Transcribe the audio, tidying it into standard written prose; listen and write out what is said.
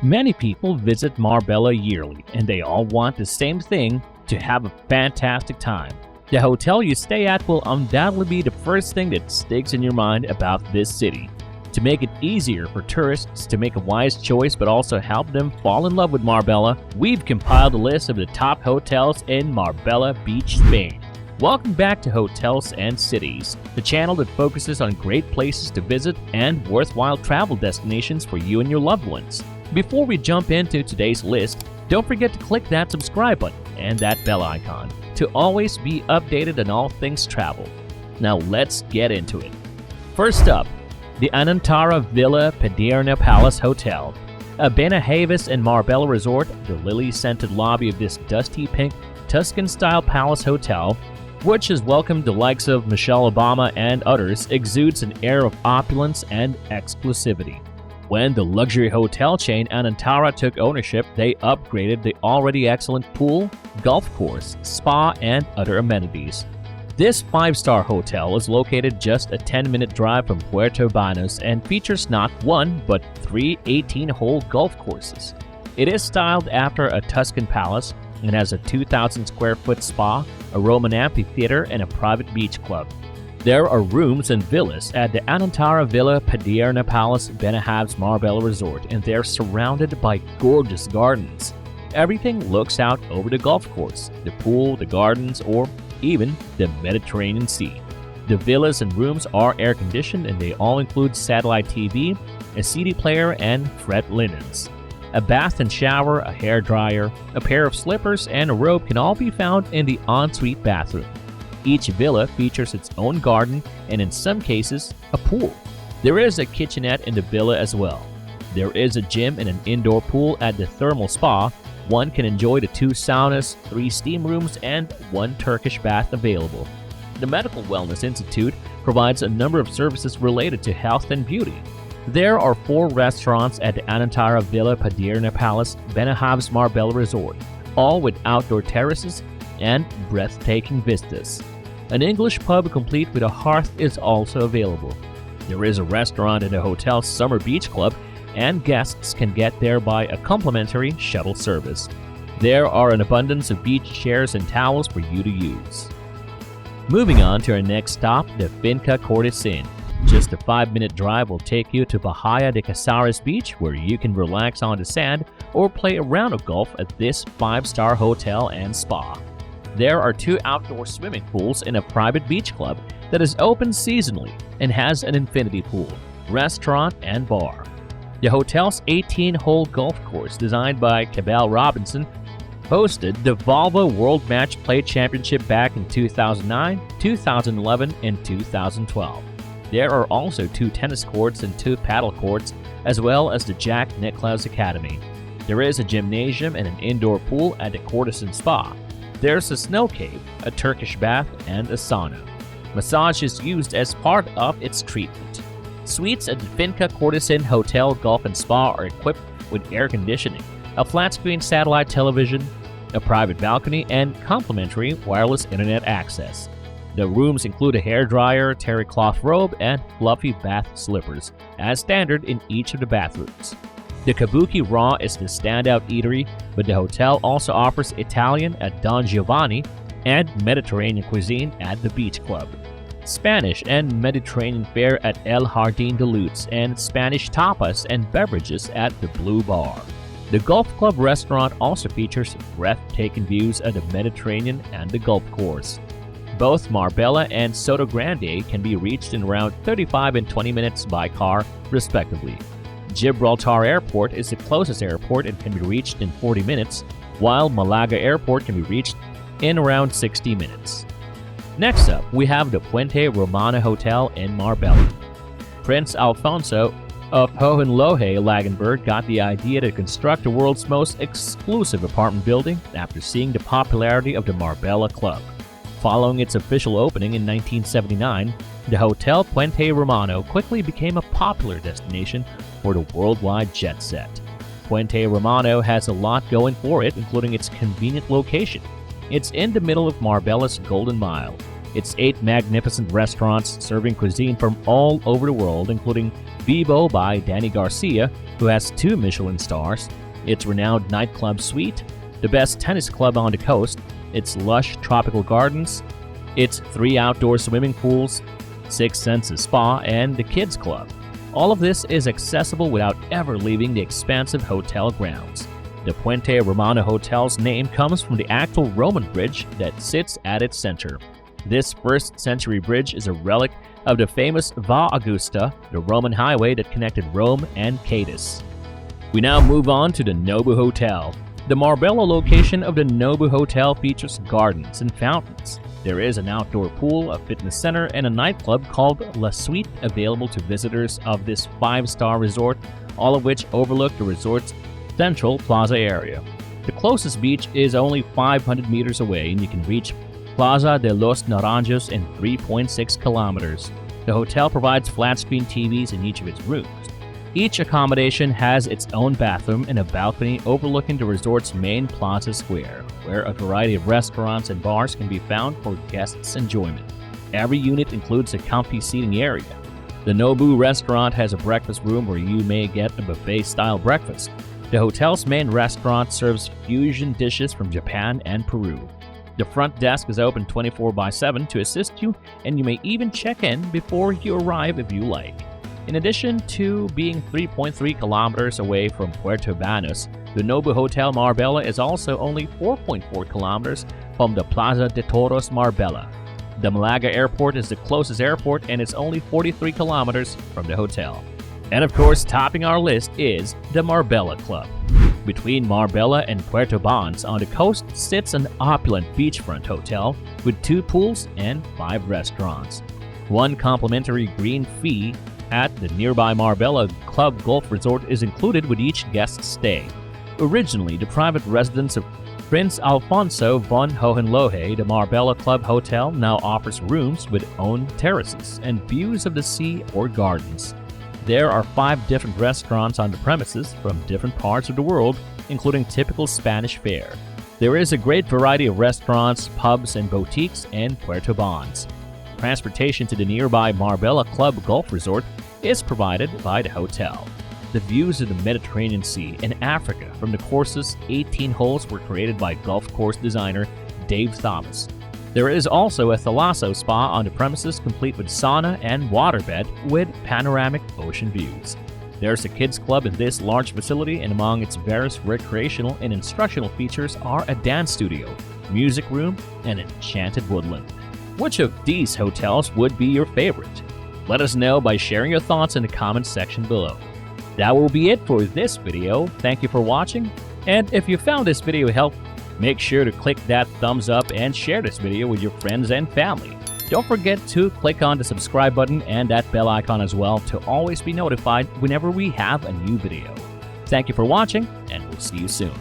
Many people visit Marbella yearly, and they all want the same thing: to have a fantastic time. The hotel you stay at will undoubtedly be the first thing that sticks in your mind about this city. To make it easier for tourists to make a wise choice but also help them fall in love with Marbella, we've compiled a list of the top hotels in Marbella Beach, Spain. Welcome back to Hotels and Cities, the channel that focuses on great places to visit and worthwhile travel destinations for you and your loved ones. Before we jump into today's list, don't forget to click that subscribe button and that bell icon to always be updated on all things travel. Now let's get into it. First up, the Anantara Villa Padierna Palace Hotel. A Benahavis and Marbella resort, the lily-scented lobby of this dusty pink Tuscan-style palace hotel, which has welcomed the likes of Michelle Obama and others, exudes an air of opulence and exclusivity. When the luxury hotel chain Anantara took ownership, they upgraded the already excellent pool, golf course, spa, and other amenities. This 5-star hotel is located just a 10-minute drive from Puerto Banús and features not one, but 3 18-hole golf courses. It is styled after a Tuscan palace and has a 2,000 square foot spa, a Roman amphitheater, and a private beach club. There are rooms and villas at the Anantara Villa Padierna Palace Benahavis Marbella Resort, and they're surrounded by gorgeous gardens. Everything looks out over the golf course, the pool, the gardens, or even the Mediterranean Sea. The villas and rooms are air-conditioned, and they all include satellite TV, a CD player, and fret linens. A bath and shower, a hair dryer, a pair of slippers, and a robe can all be found in the ensuite bathroom. Each villa features its own garden and, in some cases, a pool. There is a kitchenette in the villa as well. There is a gym and an indoor pool at the thermal spa. One can enjoy the 2 saunas, 3 steam rooms, and 1 Turkish bath available. The Medical Wellness Institute provides a number of services related to health and beauty. There are 4 restaurants at the Anantara Villa Padierna Palace Benahavis Marbella Resort, all with outdoor terraces and breathtaking vistas. An English pub complete with a hearth is also available. There is a restaurant in the hotel's summer beach club, and guests can get there by a complimentary shuttle service. There are an abundance of beach chairs and towels for you to use. Moving on to our next stop, the Finca Cortesin. Just a 5-minute drive will take you to Bahia de Casares Beach, where you can relax on the sand or play a round of golf at this 5-star hotel and spa. There are 2 outdoor swimming pools and a private beach club that is open seasonally and has an infinity pool, restaurant, and bar. The hotel's 18-hole golf course, designed by Cabell Robinson, hosted the Volvo World Match Play Championship back in 2009, 2011, and 2012. There are also 2 tennis courts and 2 paddle courts, as well as the Jack Nicklaus Academy. There is a gymnasium and an indoor pool at the Cortesin Spa. There's a snow cave, a Turkish bath, and a sauna. Massage is used as part of its treatment. Suites at the Finca Cortesin Hotel Golf and Spa are equipped with air conditioning, a flat-screen satellite television, a private balcony, and complimentary wireless internet access. The rooms include a hair dryer, terry cloth robe, and fluffy bath slippers, as standard in each of the bathrooms. The Kabuki Raw is the standout eatery, but the hotel also offers Italian at Don Giovanni and Mediterranean cuisine at the Beach Club, Spanish and Mediterranean fare at El Jardín de Luz, and Spanish tapas and beverages at the Blue Bar. The Golf Club restaurant also features breathtaking views of the Mediterranean and the golf course. Both Marbella and Soto Grande can be reached in around 35 and 20 minutes by car, respectively. Gibraltar Airport is the closest airport and can be reached in 40 minutes, while Malaga Airport can be reached in around 60 minutes. Next up, we have the Puente Romano Hotel in Marbella. Prince Alfonso of Hohenlohe-Langenburg got the idea to construct the world's most exclusive apartment building after seeing the popularity of the Marbella Club. Following its official opening in 1979, the Hotel Puente Romano quickly became a popular destination for the worldwide jet set. Puente Romano has a lot going for it, including its convenient location. It's in the middle of Marbella's Golden Mile. Its 8 magnificent restaurants serving cuisine from all over the world, including Vivo by Danny Garcia, who has 2 Michelin stars, its renowned nightclub suite, the best tennis club on the coast, its lush tropical gardens, its 3 outdoor swimming pools, 6 Senses Spa, and the Kids Club. All of this is accessible without ever leaving the expansive hotel grounds. The Puente Romano Hotel's name comes from the actual Roman bridge that sits at its center. This 1st century bridge is a relic of the famous Va Augusta, the Roman highway that connected Rome and Cadiz. We now move on to the Nobu Hotel. The Marbella location of the Nobu Hotel features gardens and fountains. There is an outdoor pool, a fitness center, and a nightclub called La Suite available to visitors of this 5-star resort, all of which overlook the resort's central plaza area. The closest beach is only 500 meters away, and you can reach Plaza de los Naranjos in 3.6 kilometers. The hotel provides flat-screen TVs in each of its rooms. Each accommodation has its own bathroom and a balcony overlooking the resort's main plaza square, where a variety of restaurants and bars can be found for guests' enjoyment. Every unit includes a comfy seating area. The Nobu restaurant has a breakfast room where you may get a buffet-style breakfast. The hotel's main restaurant serves fusion dishes from Japan and Peru. The front desk is open 24/7 to assist you, and you may even check in before you arrive if you like. In addition to being 3.3 kilometers away from Puerto Banús, the Nobu Hotel Marbella is also only 4.4 kilometers from the Plaza de Toros Marbella. The Malaga airport is the closest airport, and it's only 43 kilometers from the hotel. And of course, topping our list is the Marbella Club. Between Marbella and Puerto Banús on the coast sits an opulent beachfront hotel with 2 pools and 5 restaurants. 1 complimentary green fee at the nearby Marbella Club Golf Resort is included with each guest's stay. Originally the private residence of Prince Alfonso von Hohenlohe, the Marbella Club Hotel now offers rooms with own terraces and views of the sea or gardens. There are 5 different restaurants on the premises from different parts of the world, including typical Spanish fare. There is a great variety of restaurants, pubs, and boutiques in Puerto Banús. Transportation to the nearby Marbella Club Golf Resort is provided by the hotel. The views of the Mediterranean Sea and Africa from the course's 18 holes were created by golf course designer Dave Thomas. There is also a Thalasso spa on the premises complete with sauna and waterbed with panoramic ocean views. There's a kids club in this large facility, and among its various recreational and instructional features are a dance studio, music room, and an enchanted woodland. Which of these hotels would be your favorite? Let us know by sharing your thoughts in the comments section below. That will be it for this video. Thank you for watching, and if you found this video helpful, make sure to click that thumbs up and share this video with your friends and family. Don't forget to click on the subscribe button and that bell icon as well to always be notified whenever we have a new video. Thank you for watching, and we'll see you soon.